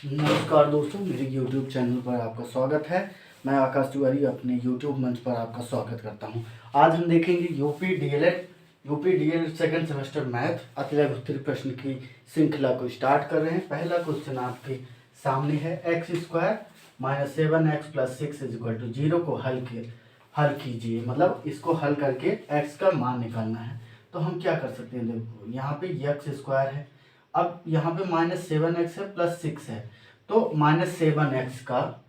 नमस्कार दोस्तों, मेरे YouTube चैनल पर आपका स्वागत है। मैं आकाश तिवारी अपने YouTube मंच पर आपका स्वागत करता हूं। आज हम देखेंगे UP DElEd second semester math अतिलय उत्तरी प्रश्न की श्रृंखला को स्टार्ट कर रहे हैं। पहला क्वेश्चन आपके सामने है, x² - 7x + 6 = 0 को हल कीजिए। मतलब इसको हल करके x का मान निकालना है। तो हम क्या कर सकते हैं, देखो यहाँ पे x² है, अब यहाँ पे -7x है प्लस 6 है, तो -7x का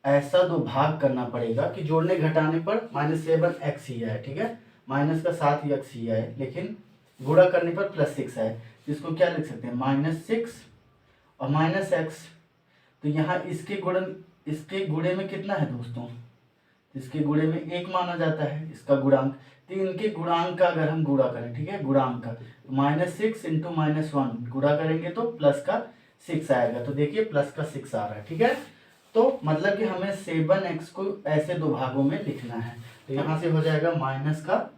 ऐसा दो भाग करना पड़ेगा कि जोड़ने घटाने पर -7x ही आए। ठीक है, माइनस का साथ ही x ही आए, लेकिन गुणा करने पर +6 आए। इसको क्या लिख सकते हैं, -6 और -x। तो यहाँ इसके गुणे में कितना है दोस्तों, इसके गुणे में 1 माना जाता है इसका गुणांक। तो इनके गुणांक का अगर हम गुणा करें, ठीक है, गुणांक का -6 × -1 गुणा करेंगे तो प्लस का 6 आएगा। तो देखिए प्लस का 6 आ रहा है। ठीक है, तो मतलब कि हमें 7x को ऐसे दो भागों में लिखना है। तो यहाँ से हो जाएगा माइनस का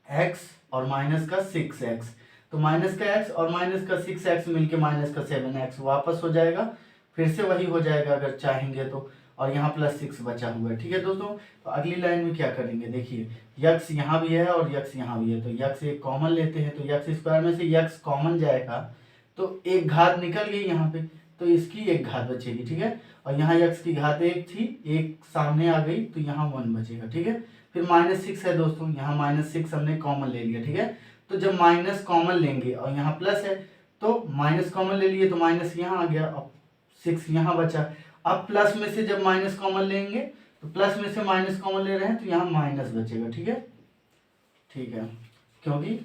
x और माइनस का 6x। तो माइनस का x और माइनस का 6x मिलके माइनस का 7x वापस हो जाएगा, फिर से वही हो जाएगा अगर चाहेंगे तो, और यहाँ +6 बचा हुआ है। ठीक है दोस्तों, तो अगली लाइन में क्या करेंगे, देखिए यक्स यहाँ भी है और यक्स यहाँ भी है, तो यक्स एक कॉमन लेते हैं। तो x² में से यक्स कॉमन जाएगा तो एक घात निकल गई यहाँ पे, तो इसकी एक घात बचेगी। ठीक है, और यहाँ यक्स की घात 1 थी, एक सामने आ गई तो यहाँ 1 बचेगा। ठीक है, फिर -6 है दोस्तों, यहाँ -6 हमने कॉमन ले लिया। ठीक है, तो जब माइनस कॉमन लेंगे और यहाँ प्लस है तो माइनस कॉमन ले लिए तो माइनस यहाँ आ गया, अब 6 यहाँ बचा। अब प्लस में से जब माइनस कॉमन लेंगे तो प्लस में से माइनस कॉमन ले रहे हैं तो यहाँ माइनस बचेगा। ठीक है, ठीक है, क्योंकि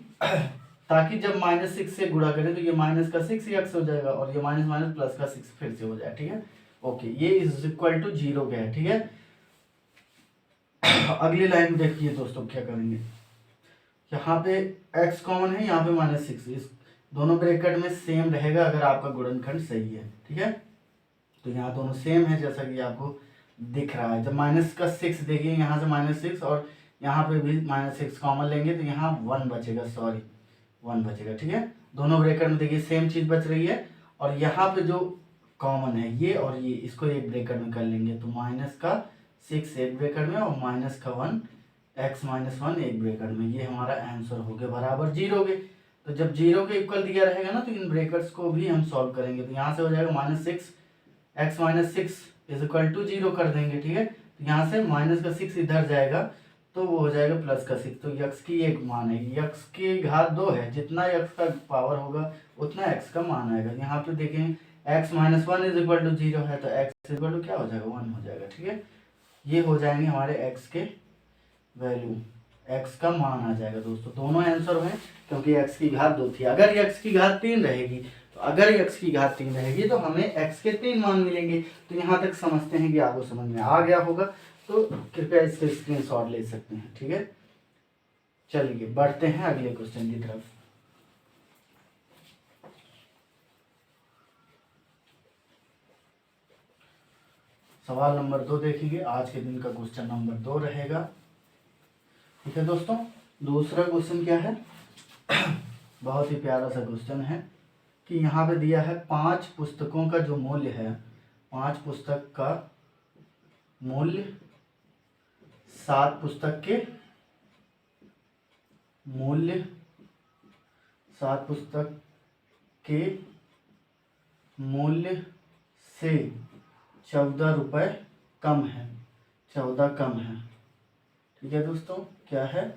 ताकि जब -6 से गुणा करें तो ये माइनस का 6x हो जाएगा और ये माइनस माइनस प्लस का 6 फिर से हो जाए। ठीक है, ओके, ये = 0 गया है। ठीक है, अगली लाइन देखिए दोस्तों क्या करेंगे, यहाँ पे x कॉमन है, यहाँ पे -6, इस दोनों ब्रैकेट में सेम रहेगा अगर आपका गुणनखंड सही है। ठीक है, तो यहाँ दोनों सेम है जैसा कि आपको दिख रहा है। जब माइनस का 6 देखिए, यहाँ से -6 और यहाँ पे भी -6 कॉमन लेंगे तो यहाँ 1 बचेगा, 1 बचेगा। ठीक है, दोनों ब्रैकेट में देखिए सेम चीज बच रही है, और यहाँ पे जो कॉमन है ये और ये, इसको एक ब्रैकेट में कर लेंगे तो -6 एक ब्रैकेट में और -1 x - 1 एक ब्रैकेट में। ये हमारा आंसर हो गया बराबर 0 के। तो जब 0 के इक्वल दिया रहेगा ना तो इन ब्रैकेट्स को भी हम सॉल्व करेंगे। तो यहाँ से हो जाएगा -6 x - 6 = 0 कर देंगे। ठीक है, तो यहाँ से माइनस का 6 इधर जाएगा तो वो हो जाएगा प्लस का 6। तो x की एक मान है, x की घात 2 है, जितना x का पावर होगा उतना x का मान आएगा। यहाँ पे देखें x - 1 = 0 है, तो x = क्या हो जाएगा, 1 हो जाएगा। ठीक है, ये हो जाएंगे हमारे x के वैल्यू, x का मान आ जाएगा दोस्तों। दोनों आंसर हैं क्योंकि x की घात 2 थी। अगर x की घात 3 रहेगी, तो अगर x की घात 3 रहेगी तो हमें x के 3 मान मिलेंगे। तो यहाँ तक समझते हैं कि आपको समझ में आ गया होगा, तो कृपया इसके स्क्रीनशॉट ले सकते हैं। ठीक है, चलिए बढ़ते हैं अगले क्वेश्चन की तरफ। सवाल नंबर 2 देखेंगे, आज के दिन का क्वेश्चन नंबर 2 रहेगा। ठीक है दोस्तों, दूसरा क्वेश्चन क्या है, बहुत ही प्यारा सा क्वेश्चन है कि यहाँ पे दिया है 5 पुस्तकों का जो मूल्य है, 5 पुस्तक का मूल्य 7 पुस्तक के मूल्य 7 पुस्तक के मूल्य से 14 रुपये कम है, 14 कम है। ठीक है दोस्तों, क्या है,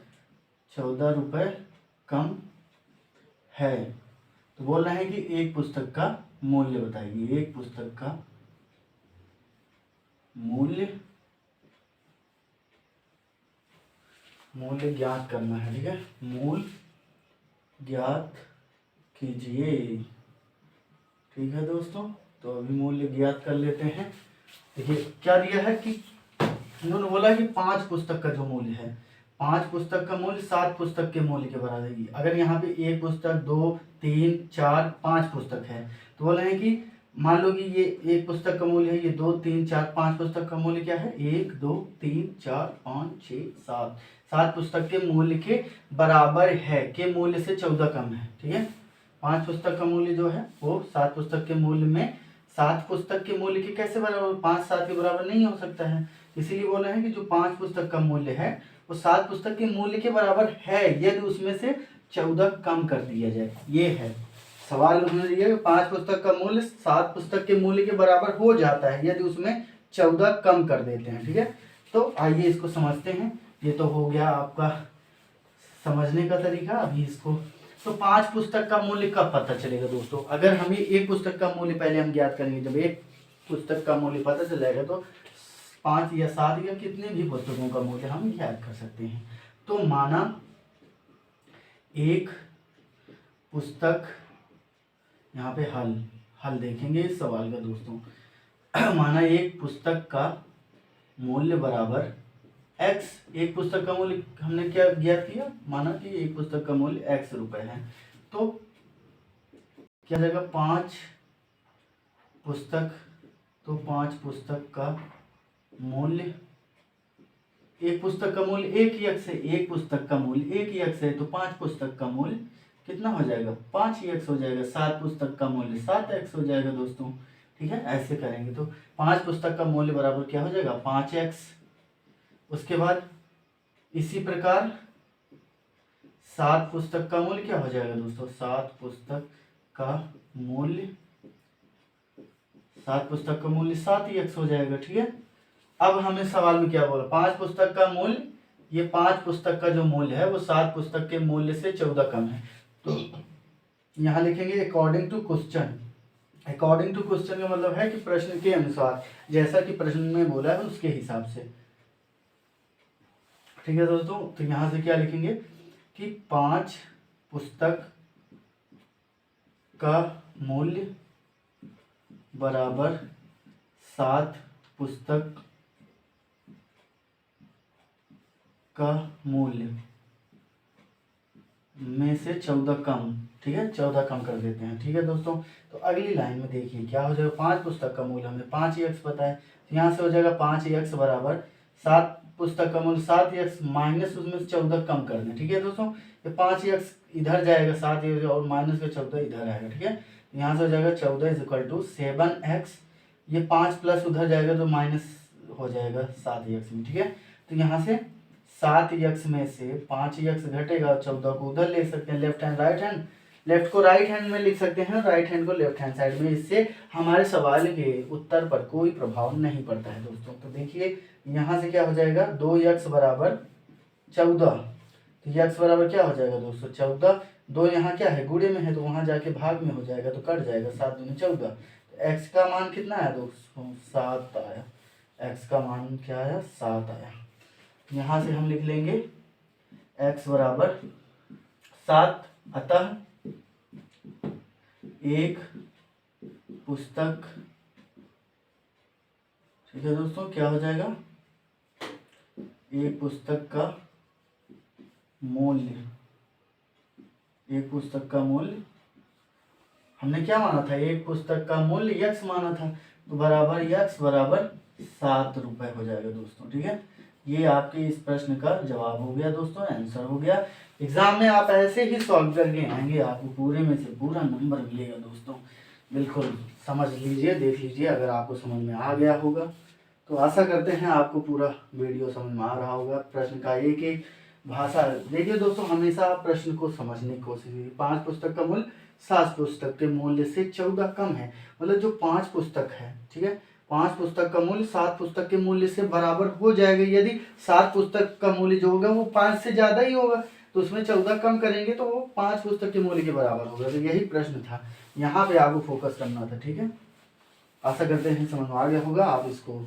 14 रुपये कम है। तो बोल रहे हैं कि एक पुस्तक का मूल्य बताइए, एक पुस्तक का मूल्य ज्ञात करना है। ठीक है, मूल्य ज्ञात कीजिए। ठीक है दोस्तों, तो अभी मूल्य ज्ञात कर लेते हैं। देखिए क्या दिया है कि उन्होंने बोला कि 5 पुस्तक का जो मूल्य है, 5 पुस्तक का मूल्य 7 पुस्तक के मूल्य के बराबर है। अगर यहाँ पे एक पुस्तक, 2, 3, 4, 5 पुस्तक है, तो बोल रहे हैं कि मान लो कि ये एक पुस्तक का मूल्य है, ये 2, 3, 4, 5 पुस्तक का मूल्य क्या है, 1, 2, 3, 4, 5, 6, 7, 7 पुस्तक के मूल्य के बराबर है, के मूल्य से 14 कम है। ठीक है, 5 पुस्तक का मूल्य जो है वो 7 पुस्तक के मूल्य में 7 पुस्तक के मूल्य के कैसे बराबर, 5 7 के बराबर नहीं हो सकता है, इसीलिए बोल रहे हैं कि जो 5 पुस्तक का मूल्य है वो 7 पुस्तक के मूल्य के बराबर है यदि उसमें से 14 कम कर दिया जाए। ये है सवाल उन्होंने दिया कि 5 पुस्तक का मूल्य 7 पुस्तक के मूल्य के बराबर हो जाता है यदि उसमें 14 कम कर देते हैं। ठीक है, तो आइए इसको समझते हैं। ये तो हो गया आपका समझने का तरीका। अभी इसको तो 5 पुस्तक का मूल्य कब पता चलेगा दोस्तों, अगर हमें एक पुस्तक का मूल्य पहले हम ज्ञात करेंगे। जब एक पुस्तक का मूल्य पता चल जाएगा तो 5 या 7 या कितने भी पुस्तकों का मूल्य हम ज्ञात कर सकते हैं। तो माना एक पुस्तक, यहाँ पे हल देखेंगे इस सवाल का दोस्तों। माना एक पुस्तक का मूल्य बराबर x, एक पुस्तक का मूल्य हमने क्या ज्ञात किया, माना कि एक पुस्तक का मूल्य x रुपए है, तो क्या जाएगा 5 पुस्तक, तो 5 पुस्तक का मूल्य, एक पुस्तक का मूल्य 1 ही x है, एक पुस्तक का मूल्य 1 ही x है, तो 5 पुस्तक का मूल्य कितना हो जाएगा, 5 ही x हो जाएगा। 7 पुस्तक का मूल्य 7x हो जाएगा दोस्तों। ठीक है, ऐसे करेंगे तो 5 पुस्तक का मूल्य बराबर क्या हो जाएगा 5x। उसके बाद इसी प्रकार 7 पुस्तक का मूल्य क्या हो जाएगा दोस्तों, 7 पुस्तक का मूल्य 7x हो जाएगा। ठीक है, अब हमें सवाल में क्या बोला, 5 पुस्तक का मूल्य, ये 5 पुस्तक का जो मूल्य है वो 7 पुस्तक के मूल्य से 14 कम है। तो यहाँ लिखेंगे according to question. According to question का मतलब है कि प्रश्न के अनुसार, जैसा कि प्रश्न में बोला है उसके हिसाब से। ठीक है दोस्तों, तो यहाँ से क्या लिखेंगे कि 5 पुस्तक का मूल्य बराबर 7 पुस्तक का मूल्य में से 14 कम। ठीक है, 14 कम कर देते हैं। ठीक है दोस्तों, तो अगली लाइन में देखिए क्या हो जाएगा, 5 पुस्तक का मूल्य हमें 5x पता है, तो यहाँ से हो जाएगा 5x बराबर 7 पुस्तक का मूल्य 7x माइनस उसमें से 14 कम कर दें। ठीक है दोस्तों, ये 5x इधर जाएगा 7 और माइनस का 14 इधर आएगा। ठीक है, यहाँ से हो जाएगा 14 इज इक्वल टू 7x, ये 5 प्लस उधर जाएगा तो माइनस हो जाएगा 7x में। ठीक है, तो यहाँ से 7x में से 5x घटेगा, 14 को उधर ले सकते हैं, left hand right hand, left को राइट हैंड में लिख सकते हैं, राइट हैंड को लेफ्ट हैंड साइड में। इससे हमारे सवाल के उत्तर पर कोई प्रभाव नहीं पड़ता है दोस्तों। तो देखिए यहाँ से क्या हो जाएगा 2x बराबर 14, तो x बराबर क्या हो जाएगा दोस्तों 14, 2 यहाँ क्या है गुणे में है तो वहाँ जाके भाग में हो जाएगा तो कट जाएगा, 7 दूनी 14, तो x का मान कितना आया दोस्तों 7 आया, x का मान क्या आया 7 आया। यहाँ से हम लिख लेंगे x बराबर 7, अतः एक पुस्तक, ठीक है दोस्तों, क्या हो जाएगा एक पुस्तक का मूल्य, एक पुस्तक का मूल्य हमने क्या माना था, एक पुस्तक का मूल्य x माना था, तो बराबर x बराबर 7 रुपए हो जाएगा दोस्तों। ठीक है, ये आपके इस प्रश्न का जवाब हो गया दोस्तों, आंसर हो गया। एग्जाम में आप ऐसे ही सॉल्व करके आएंगे, आपको पूरे में से पूरा नंबर मिलेगा दोस्तों। बिल्कुल समझ लीजिए, देख लीजिए, अगर आपको समझ में आ गया होगा तो आशा करते हैं आपको पूरा वीडियो समझ में आ रहा होगा। प्रश्न का एक एक भाषा देखिए दोस्तों, हमेशा आप प्रश्न को समझने की कोशिश कीजिए। 5 पुस्तक का मूल्य 7 पुस्तक के मूल्य से 14 कम है, मतलब जो 5 पुस्तक है, ठीक है, 5 पुस्तक का मूल्य 7 पुस्तक के मूल्य से बराबर हो जाएगा यदि 7 पुस्तक का मूल्य जो होगा वो 5 से ज़्यादा ही होगा, तो उसमें 14 कम करेंगे तो वो 5 पुस्तक के मूल्य के बराबर होगा। तो यही प्रश्न था, यहाँ पे आपको फोकस करना था। ठीक है, आशा करते हैं समझ में आ गया होगा, आप इसको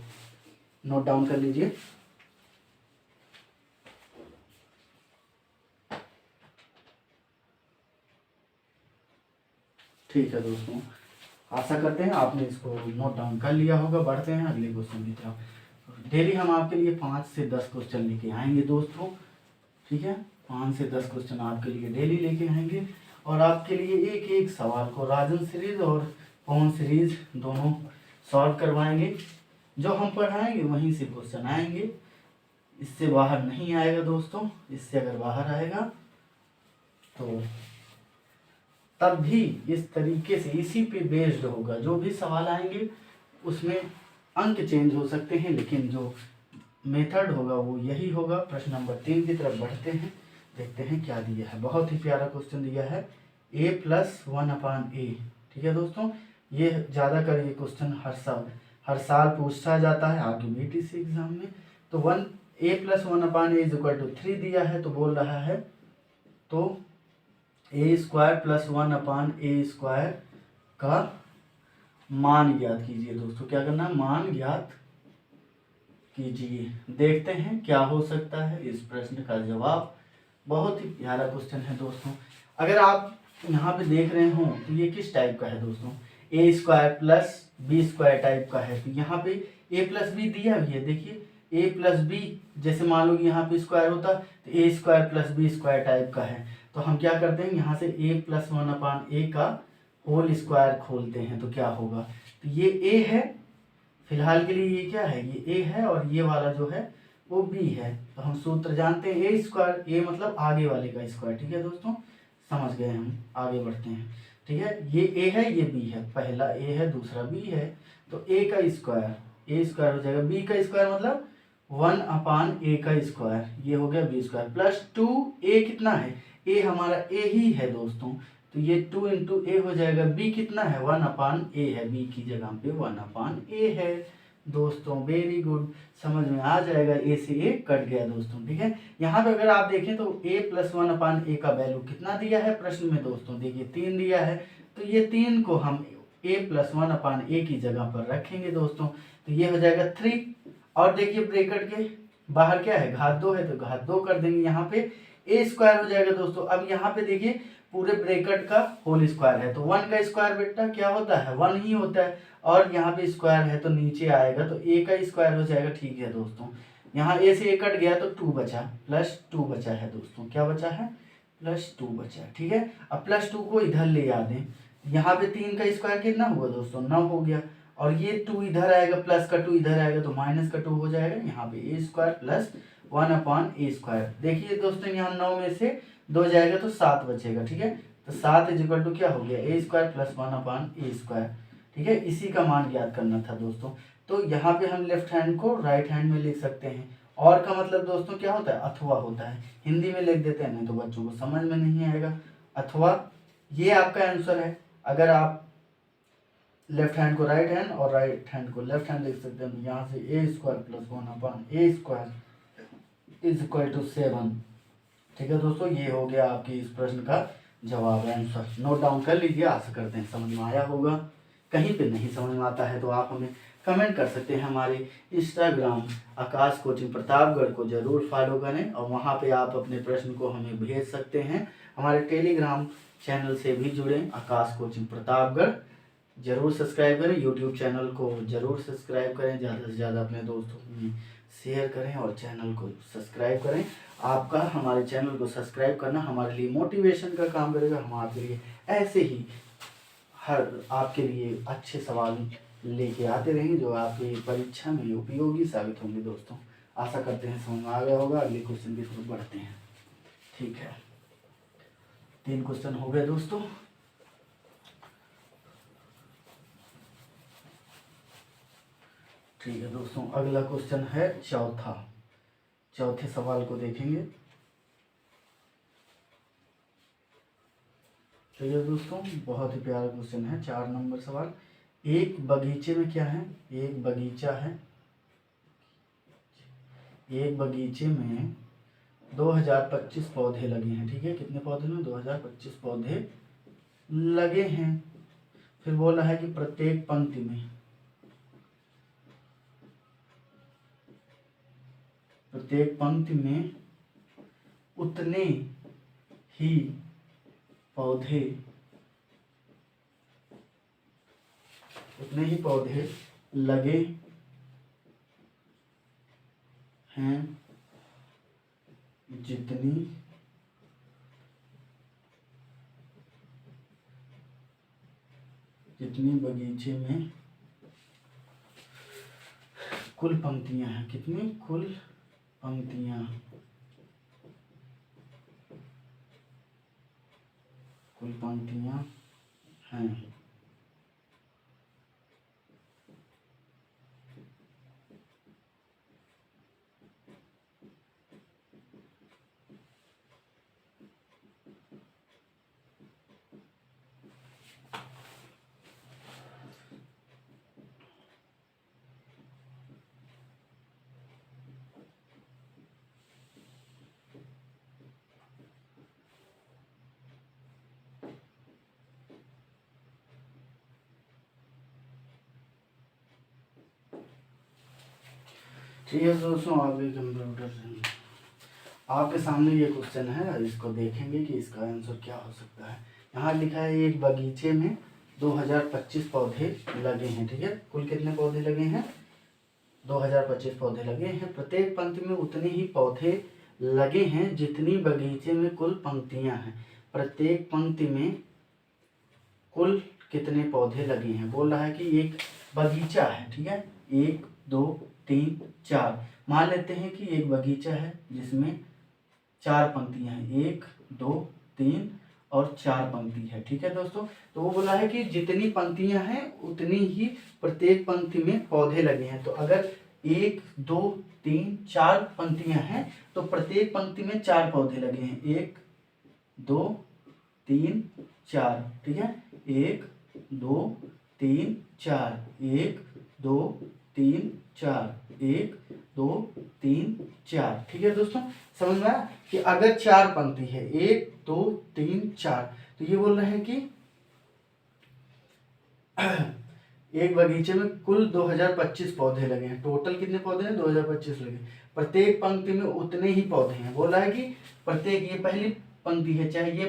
नोट डाउन कर लीजिए। ठीक है दोस्तों, आशा करते हैं आपने इसको नोट डाउन कर लिया होगा। बढ़ते हैं अगले क्वेश्चन की तरफ। डेली हम आपके लिए 5 से 10 क्वेश्चन लेके आएंगे दोस्तों। ठीक है, 5 से 10 क्वेश्चन आपके लिए डेली लेके आएंगे और आपके लिए एक एक सवाल को राजन सीरीज और पवन सीरीज दोनों सॉल्व करवाएंगे। जो हम पढ़ाएंगे वहीं से क्वेश्चन आएंगे, इससे बाहर नहीं आएगा दोस्तों। इससे अगर बाहर आएगा तो तब भी इस तरीके से इसी पे बेस्ड होगा। जो भी सवाल आएंगे उसमें अंक चेंज हो सकते हैं, लेकिन जो मेथड होगा वो यही होगा। प्रश्न नंबर 3 की तरफ बढ़ते हैं, देखते हैं क्या दिया है। बहुत ही प्यारा क्वेश्चन दिया है, a+1/a। ठीक है दोस्तों, ये ज़्यादातर ये क्वेश्चन हर साल पूछा जाता है आगे बीटीसी एग्जाम में। तो a+1/a = 3 दिया है, तो बोल रहा है तो a² + 1/a² का मान ज्ञात कीजिए। दोस्तों क्या करना है, मान ज्ञात कीजिए। देखते हैं क्या हो सकता है इस प्रश्न का जवाब। बहुत ही प्यारा क्वेश्चन है दोस्तों। अगर आप यहाँ पे देख रहे हो तो ये किस टाइप का है दोस्तों, a² + b² टाइप का है। तो यहाँ पे a + b दिया भी है, देखिए a + b, जैसे मान लो कि यहाँ पे स्क्वायर होता तो a² + b² टाइप का है। तो हम क्या करते हैं, यहाँ से a+1/a का होल स्क्वायर खोलते हैं तो क्या होगा। तो ये a है, फिलहाल के लिए ये क्या है, ये a है, और ये वाला जो है वो b है। तो हम सूत्र जानते हैं a², a मतलब आगे वाले का स्क्वायर। ठीक है दोस्तों, समझ गए हम, आगे बढ़ते हैं। ठीक है, ये a है, ये b है, पहला a है दूसरा b है, तो a का स्क्वायर हो जाएगा, b का स्क्वायर मतलब 1/a का स्क्वायर, ये हो गया b² +2 a कितना है, a हमारा a ही है दोस्तों, तो ये 2 × a हो जाएगा। b कितना है, 1/a है, b की जगह पे 1/a है दोस्तों। वेरी गुड, समझ में आ जाएगा, a से a कट गया दोस्तों। ठीक है, यहाँ पे अगर आप देखें तो a + 1/a का वैल्यू कितना दिया है प्रश्न में दोस्तों, देखिए 3 दिया है। तो ये 3 को हम a + 1/a की जगह पर रखेंगे दोस्तों, तो ये हो जाएगा 3। और देखिए ब्रैकेट के बाहर क्या है, घात 2 है, तो घात 2 कर देंगे, यहाँ पे a² हो जाएगा दोस्तों। अब यहाँ पे देखिए पूरे ब्रैकेट का होल स्क्वायर है, तो 1 का स्क्वायर बेटा क्या होता है, 1 ही होता है, और यहाँ पे स्क्वायर है तो नीचे आएगा, तो a का स्क्वायर हो जाएगा। ठीक है दोस्तों, यहाँ a से a कट गया तो 2 बचा, +2 बचा है दोस्तों, क्या बचा है, +2 बचा है। ठीक है, अब +2 को इधर ले आ दें, यहाँ पे 3 का स्क्वायर कितना हुआ दोस्तों, 9 हो गया, और ये 2 इधर आएगा, प्लस का 2 इधर आएगा, तो -2 हो जाएगा। यहाँ पे a² + 1/a²। देखिए दोस्तों, यहाँ 9 में से 2 जाएगा तो 7 बचेगा। ठीक है, तो 7 = क्या हो गया, a² + 1/a²। ठीक है, इसी का मान ज्ञात करना था दोस्तों। तो यहाँ पे हम लेफ्ट हैंड को राइट हैंड में लिख सकते हैं। और का मतलब दोस्तों क्या होता है, अथवा होता है, हिंदी में लिख देते हैं, नहीं तो बच्चों को समझ में नहीं आएगा। अथवा ये आपका आंसर है। अगर आप लेफ्ट हैंड को राइट हैंड और राइट हैंड को लेफ्ट हैंड लिख सकते हैं, तो यहाँ से a² + 1/a² = 7। ठीक है दोस्तों, ये हो गया आपके इस प्रश्न का जवाब, आंसर। नोट डाउन कर लीजिए, आशा करते हैं समझ में आया होगा। कहीं पे नहीं समझ में आता है तो आप हमें कमेंट कर सकते हैं। हमारे इंस्टाग्राम आकाश कोचिंग प्रतापगढ़ को जरूर फॉलो करें, और वहाँ पे आप अपने प्रश्न को हमें भेज सकते हैं। हमारे टेलीग्राम चैनल से भी जुड़ें, आकाश कोचिंग प्रतापगढ़ जरूर सब्सक्राइब करें। यूट्यूब चैनल को जरूर सब्सक्राइब करें, ज़्यादा से ज़्यादा अपने दोस्तों में शेयर करें और चैनल को सब्सक्राइब करें। आपका हमारे चैनल को सब्सक्राइब करना हमारे लिए मोटिवेशन का काम करेगा। हम आपके लिए ऐसे ही हर आपके लिए अच्छे सवाल लेके आते रहेंगे, जो आपकी परीक्षा में उपयोगी साबित होंगे दोस्तों। आशा करते हैं समझ में आ गया होगा। अगले क्वेश्चन की तरफ बढ़ते हैं। ठीक है, 3 क्वेश्चन हो गए दोस्तों। ठीक है दोस्तों, अगला क्वेश्चन है चौथे सवाल को देखेंगे। ठीक है दोस्तों, बहुत ही प्यारा क्वेश्चन है, 4 नंबर सवाल। एक बगीचे में क्या है, एक बगीचा है, एक बगीचे में 2025 पौधे लगे हैं। ठीक है, कितने पौधे में, 2025 पौधे लगे हैं। फिर बोला है कि प्रत्येक पंक्ति में उतने ही पौधे लगे हैं जितनी बगीचे में कुल पंक्तियां हैं, कितनी कुल कुल पंक्तियाँ हैं। ठीक है दोस्तों, आगे कंप्यूटर आपके सामने ये क्वेश्चन है, इसको देखेंगे कि इसका आंसर क्या हो सकता है। यहाँ लिखा है एक बगीचे में 2025 पौधे लगे हैं। ठीक है, कुल कितने पौधे लगे हैं? 2025 पौधे लगे हैं। प्रत्येक पंक्ति में उतने ही पौधे लगे हैं जितनी बगीचे में कुल पंक्तियां हैं। प्रत्येक पंक्ति में कुल कितने पौधे लगे हैं? बोल रहा है कि एक बगीचा है। ठीक है, 1 2 3 4, मान लेते हैं कि एक बगीचा है जिसमें 4 पंक्तियां हैं, 1 2 3 और 4 पंक्ति है। ठीक है दोस्तों, तो वो बोला है कि जितनी पंक्तियां हैं उतनी ही प्रत्येक पंक्ति में पौधे लगे हैं। तो अगर 1 2 3 4 पंक्तियां हैं तो प्रत्येक पंक्ति में 4 पौधे लगे हैं। 1 2 3 4। ठीक है, 1 2 3 4, 1 2 3 4, 1 2 3 4। ठीक है दोस्तों, समझ में आया कि अगर 4 पंक्ति है, 1 2 3 4, तो ये बोल रहे हैं कि एक बगीचे में कुल 2025 पौधे लगे हैं। टोटल कितने पौधे हैं? 2025 लगे। प्रत्येक पंक्ति में उतने ही पौधे हैं। बोल रहा है कि प्रत्येक, ये पहली पंक्ति है, चाहे ये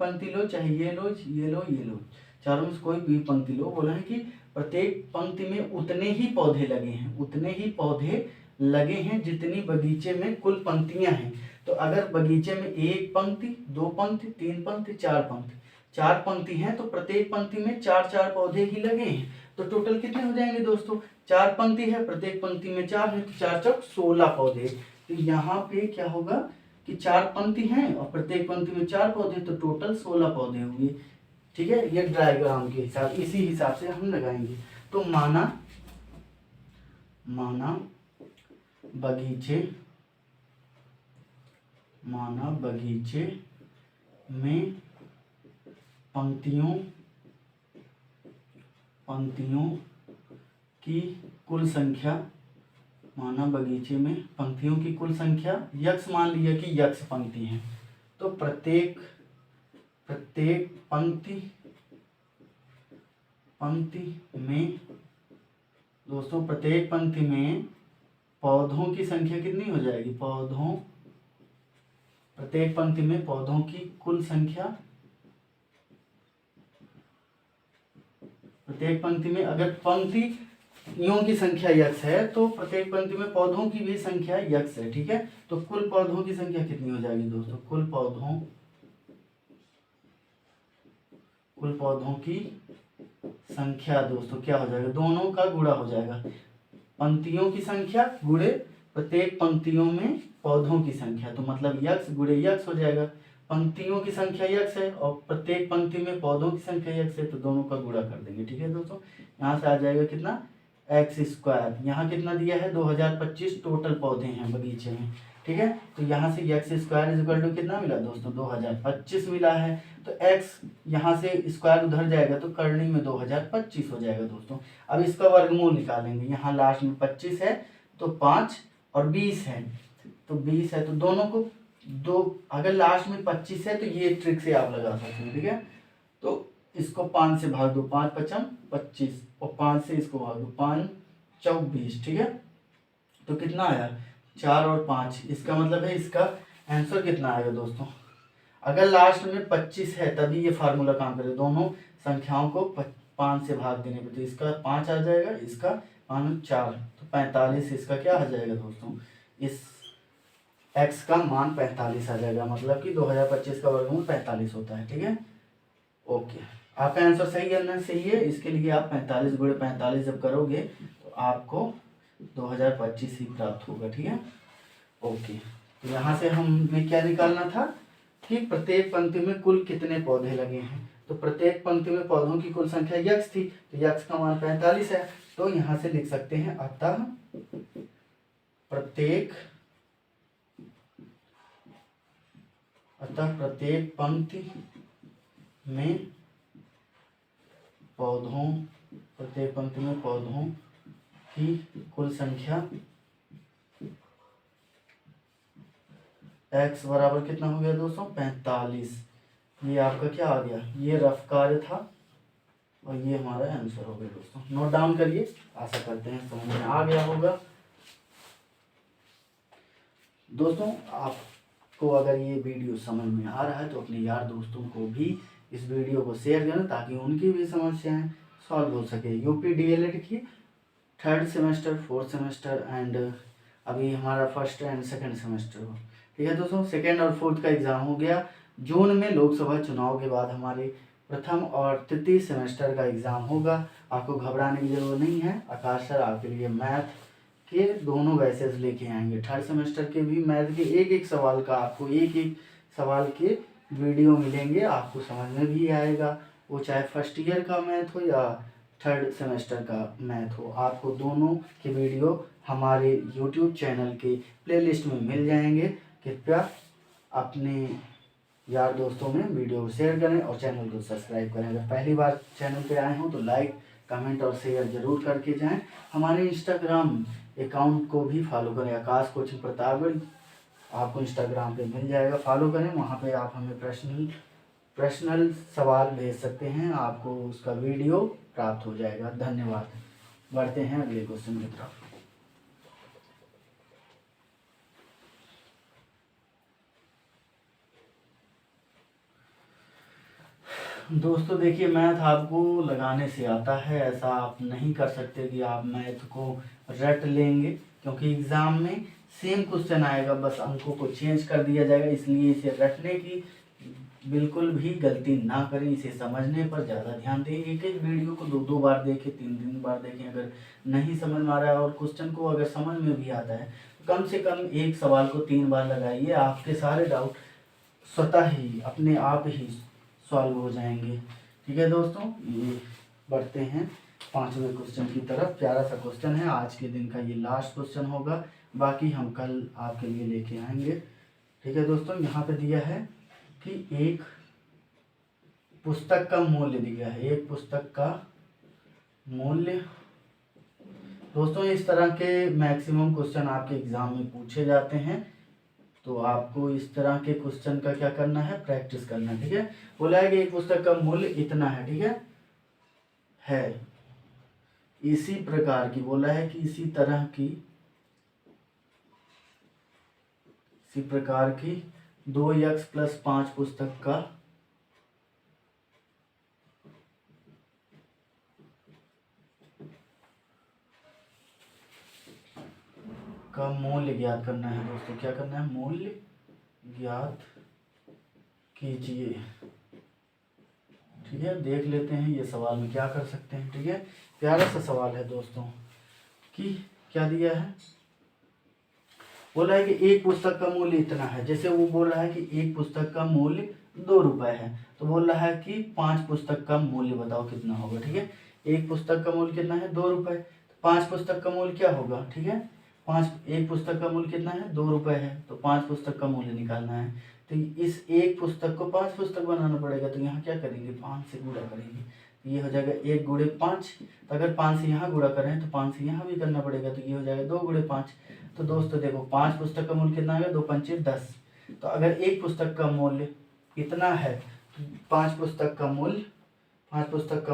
पंक्ति लो, चाहे ये लो, ये लो, ये लो, चारों में से कोई भी पंक्ति लो। बोला है कि प्रत्येक पंक्ति में उतने ही पौधे लगे हैं, उतने ही पौधे लगे हैं जितनी बगीचे में कुल पंक्तियां हैं। तो अगर बगीचे में 1 पंक्ति, 2 पंक्ति, 3 पंक्ति, 4 पंक्ति, 4 पंक्ति हैं तो प्रत्येक पंक्ति में 4 पौधे ही लगे हैं। तो टोटल कितने हो जाएंगे दोस्तों? 4 पंक्ति है, प्रत्येक पंक्ति में 4 है, तो 4 चौक 16 पौधे। तो यहाँ पे क्या होगा कि 4 पंक्ति हैं और प्रत्येक पंक्ति में 4 पौधे, तो टोटल 16 पौधे होंगे। ठीक है, ये डायग्राम के हिसाब, इसी हिसाब से हम लगाएंगे। तो माना बगीचे में पंक्तियों की कुल संख्या, माना बगीचे में पंक्तियों की कुल संख्या, यक्स मान लिया कि यक्स पंक्ति है, तो प्रत्येक पंक्ति में दोस्तों, प्रत्येक पंक्ति में पौधों की संख्या कितनी हो जाएगी? प्रत्येक पंक्ति में पौधों की कुल संख्या, प्रत्येक पंक्ति में अगर पंक्तियों की संख्या यक्स है तो प्रत्येक पंक्ति में पौधों की भी संख्या यक्स है। ठीक है, तो कुल पौधों की संख्या कितनी हो जाएगी दोस्तों? कुल पौधों की संख्या दोस्तों क्या हो जाएगा? दोनों का गुणा हो जाएगा। पंक्तियों की संख्या गुणे प्रत्येक पंक्तियों में पौधों की संख्या, तो मतलब यक्स गुणे यक्स हो जाएगा। पंक्तियों की संख्या यक्स है और प्रत्येक पंक्ति में पौधों की संख्या यक्स है, तो दोनों का गुणा कर देंगे। ठीक है दोस्तों, यहाँ से आ जाएगा कितना? x²। यहाँ कितना दिया है? 2025 टोटल पौधे हैं बगीचे में। ठीक है, तो यहाँ से x² कितना मिला दोस्तों? 2025 मिला है। तो x यहाँ से स्क्वायर उधर जाएगा तो करनी में 2025 हो जाएगा दोस्तों। अब इसका वर्गमूल निकालेंगे। यहाँ लास्ट में 25 है तो 5 और 20 है तो 20 है, तो दोनों को अगर लास्ट में 25 है तो ये ट्रिक से आप लगा सकते हैं। ठीक है, तो इसको 5 से भाग दो, 5 5 25 और 5 से इसको भाग दो, 5 चौक 20। ठीक है, तो कितना आया? 4 और 5। इसका मतलब है इसका आंसर कितना आएगा दोस्तों? अगर लास्ट में 25 है तभी ये फार्मूला काम करे, दोनों संख्याओं को 5 से भाग देने पे, तो इसका 5 आ जाएगा, इसका 5 4, तो 45। इसका क्या आ जाएगा दोस्तों? इस x का मान 45 आ जाएगा, मतलब कि 2025 का वर्गमूल 45 होता है। ठीक है, ओके, आपका आंसर सही करना सही है। इसके लिए आप 45 गुणे 45 जब करोगे तो आपको 2025 ही प्राप्त होगा। ठीक है, ओके, तो यहाँ से हमें क्या निकालना था? कि प्रत्येक पंक्ति में कुल कितने पौधे लगे हैं। तो प्रत्येक पंक्ति में पौधों की कुल संख्या यक्ष थी, तो यक्ष का मान 45 है। तो यहाँ से लिख सकते हैं अतः प्रत्येक पंक्ति में पौधों की कुल संख्या x बराबर कितना हो गया दोस्तों 45। ये आपका क्या आ गया, ये रफ कार्य था और ये हमारा आंसर हो गया दोस्तों। नोट डाउन करिए, आशा करते हैं समझ में आ गया होगा। दोस्तों आपको अगर ये वीडियो समझ में आ रहा है तो अपने यार दोस्तों को भी इस वीडियो को शेयर करें ताकि उनकी भी समस्याएं सॉल्व हो सके। यूपी डीएलएड की 3rd semester 4th semester and अभी हमारा 1st एंड 2nd सेमेस्टर हो। ठीक है दोस्तों, 2nd और 4th का एग्ज़ाम हो गया। जून में लोकसभा चुनाव के बाद हमारे प्रथम और तृतीय सेमेस्टर का एग्ज़ाम होगा। आपको घबराने की ज़रूरत नहीं है। आकाश सर आपके लिए मैथ के दोनों बैचेस लेके आएंगे। 3rd सेमेस्टर के भी मैथ के एक सवाल का आपको एक सवाल के वीडियो मिलेंगे, आपको समझ में भी आएगा। वो चाहे 1st ईयर का मैथ हो या 3rd सेमेस्टर का मैथ हो, आपको दोनों के वीडियो हमारे YouTube चैनल के प्लेलिस्ट में मिल जाएंगे। कृपया अपने यार दोस्तों में वीडियो को शेयर करें और चैनल को सब्सक्राइब करें। अगर पहली बार चैनल पे आए हों तो लाइक कमेंट और शेयर जरूर करके जाएं। हमारे इंस्टाग्राम अकाउंट को भी फॉलो करें, आकाश कोचिंग प्रतापगढ़ आपको इंस्टाग्राम पे मिल जाएगा, फॉलो करें। वहाँ पे आप हमें पर्सनल सवाल भेज सकते हैं, आपको उसका वीडियो प्राप्त हो जाएगा। धन्यवाद। बढ़ते हैं अगले क्वेश्चन की तरफ। दोस्तों देखिए, मैथ आपको लगाने से आता है, ऐसा आप नहीं कर सकते कि आप मैथ को रट लेंगे, क्योंकि एग्ज़ाम में सेम क्वेश्चन आएगा, बस अंकों को चेंज कर दिया जाएगा। इसलिए इसे रटने की बिल्कुल भी गलती ना करें, इसे समझने पर ज़्यादा ध्यान दें। एक वीडियो को 2 बार देखें, 3 बार देखें। अगर नहीं समझ में आ रहा है और क्वेश्चन को अगर समझ में भी आता है तो कम से कम एक सवाल को 3 बार लगाइए, आपके सारे डाउट स्वतः ही अपने आप ही सॉल्व हो जाएंगे। ठीक है दोस्तों, ये बढ़ते हैं 5वें क्वेश्चन की तरफ। प्यारा सा क्वेश्चन है, आज के दिन का ये लास्ट क्वेश्चन होगा, बाकी हम कल आपके लिए लेके आएंगे। ठीक है दोस्तों, यहाँ पे दिया है कि एक पुस्तक का मूल्य दिया है, एक पुस्तक का मूल्य। दोस्तों इस तरह के मैक्सिमम क्वेश्चन आपके एग्जाम में पूछे जाते हैं, तो आपको इस तरह के क्वेश्चन का क्या करना है, प्रैक्टिस करना है। ठीक है, बोला है कि एक पुस्तक का मूल्य इतना है। ठीक है इसी प्रकार की बोला है कि इसी प्रकार की 2x + 5 पुस्तक का मूल्य ज्ञात करना है। दोस्तों क्या करना है, मूल्य ज्ञात कीजिए। ठीक है, देख लेते हैं ये सवाल में क्या कर सकते हैं। ठीक है, प्यारा सा सवाल है दोस्तों कि क्या दिया है, बोला है कि एक पुस्तक का मूल्य इतना है। जैसे वो बोल रहा है कि एक पुस्तक का मूल्य 2 रुपए है, तो बोल रहा है कि 5 पुस्तक का मूल्य बताओ कितना होगा। ठीक है, एक पुस्तक का मूल्य कितना है, 2 रुपए, तो 5 पुस्तक का मूल्य क्या होगा। ठीक है, एक पुस्तक का मूल्य कितना है, 2 रुपए है, तो 5 पुस्तक का मूल्य निकालना है। तो इस एक पुस्तक को 5 पुस्तक बनाना पड़ेगा, तो यहाँ क्या करेंगे, 5 से गुणा करेंगे, तो ये हो जाएगा 1 × 5। तो अगर 5 से यहाँ गुणा करें तो 5 से यहाँ भी करना पड़ेगा, तो ये हो जाएगा 2 × 5। तो दोस्तों देखो 5 पुस्तक का मूल्य कितना है, 2 × 5 = 10। तो अगर एक पुस्तक का मूल्य इतना है तो 5 पुस्तक का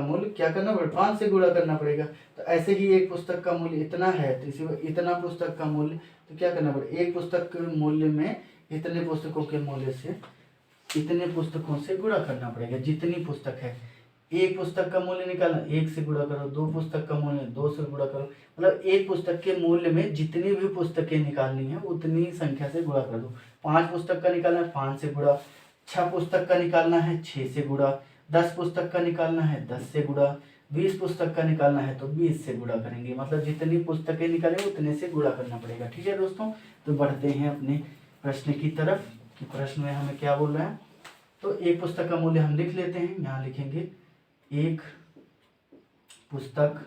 मूल्य क्या करना पड़ेगा, 5 से गुणा करना पड़ेगा। तो ऐसे ही एक पुस्तक का मूल्य इतना है, तो इसी इतना पुस्तक का मूल्य, तो क्या करना पड़ेगा, एक पुस्तक के मूल्य में इतने पुस्तकों के मूल्य से इतने पुस्तकों से गुणा करना पड़ेगा। जितनी पुस्तक है, एक पुस्तक का मूल्य निकालना, 1 से गुणा करो, 2 पुस्तक का मूल्य 2 से गुणा करो, मतलब एक पुस्तक के मूल्य में जितनी भी पुस्तकें निकालनी है उतनी संख्या से गुणा कर दो। 5 पुस्तक का निकालना है 5 से गुणा, 6 पुस्तक का निकालना है 6 से गुणा, 10 पुस्तक का निकालना है 10 से गुणा, 20 पुस्तक का निकालना है तो 20 से गुणा करेंगे। मतलब जितनी पुस्तकें निकालेंगे उतने से गुणा करना पड़ेगा। ठीक है दोस्तों, तो बढ़ते हैं अपने प्रश्न की तरफ। कि प्रश्न में हमें क्या बोल रहा है। तो एक पुस्तक का मूल्य हम लिख लेते हैं, यहाँ लिखेंगे एक पुस्तक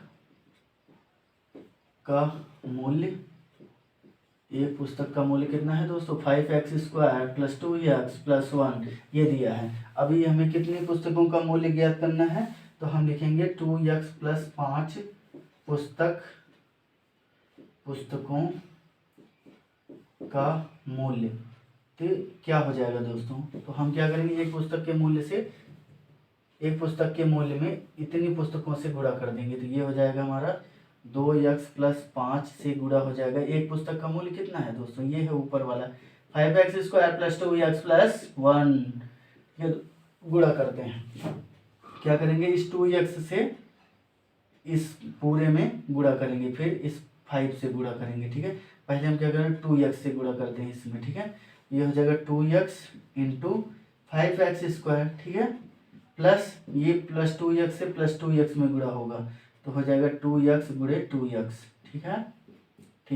का मूल्य, एक पुस्तक का मूल्य कितना है दोस्तों 5x² + 2x + 1 ये दिया है। अभी हमें कितनी पुस्तकों का मूल्य ज्ञात करना है, तो हम लिखेंगे 2x + 5 पुस्तकों का मूल्य। तो क्या हो जाएगा दोस्तों, तो हम क्या करेंगे एक पुस्तक के मूल्य से, एक पुस्तक के मूल्य में इतनी पुस्तकों से गुणा कर देंगे। तो ये हो जाएगा हमारा 2x + 5 से गुणा हो जाएगा। एक पुस्तक का मूल्य कितना है दोस्तों, ये है ऊपर वाला 5x² + 2x + 1। ये गुणा करते हैं, क्या करेंगे इस 2x से इस पूरे में गुणा करेंगे, फिर इस 5 से गुणा करेंगे। ठीक है, पहले हम क्या करेंगे 2x से गुणा करते हैं इसमें। ठीक है, ये हो जाएगा 2x × 5x²। ठीक है, प्लस ये +2x से +2x में गुणा होगा, तो हो जाएगा 2x × 2x। ठीक है,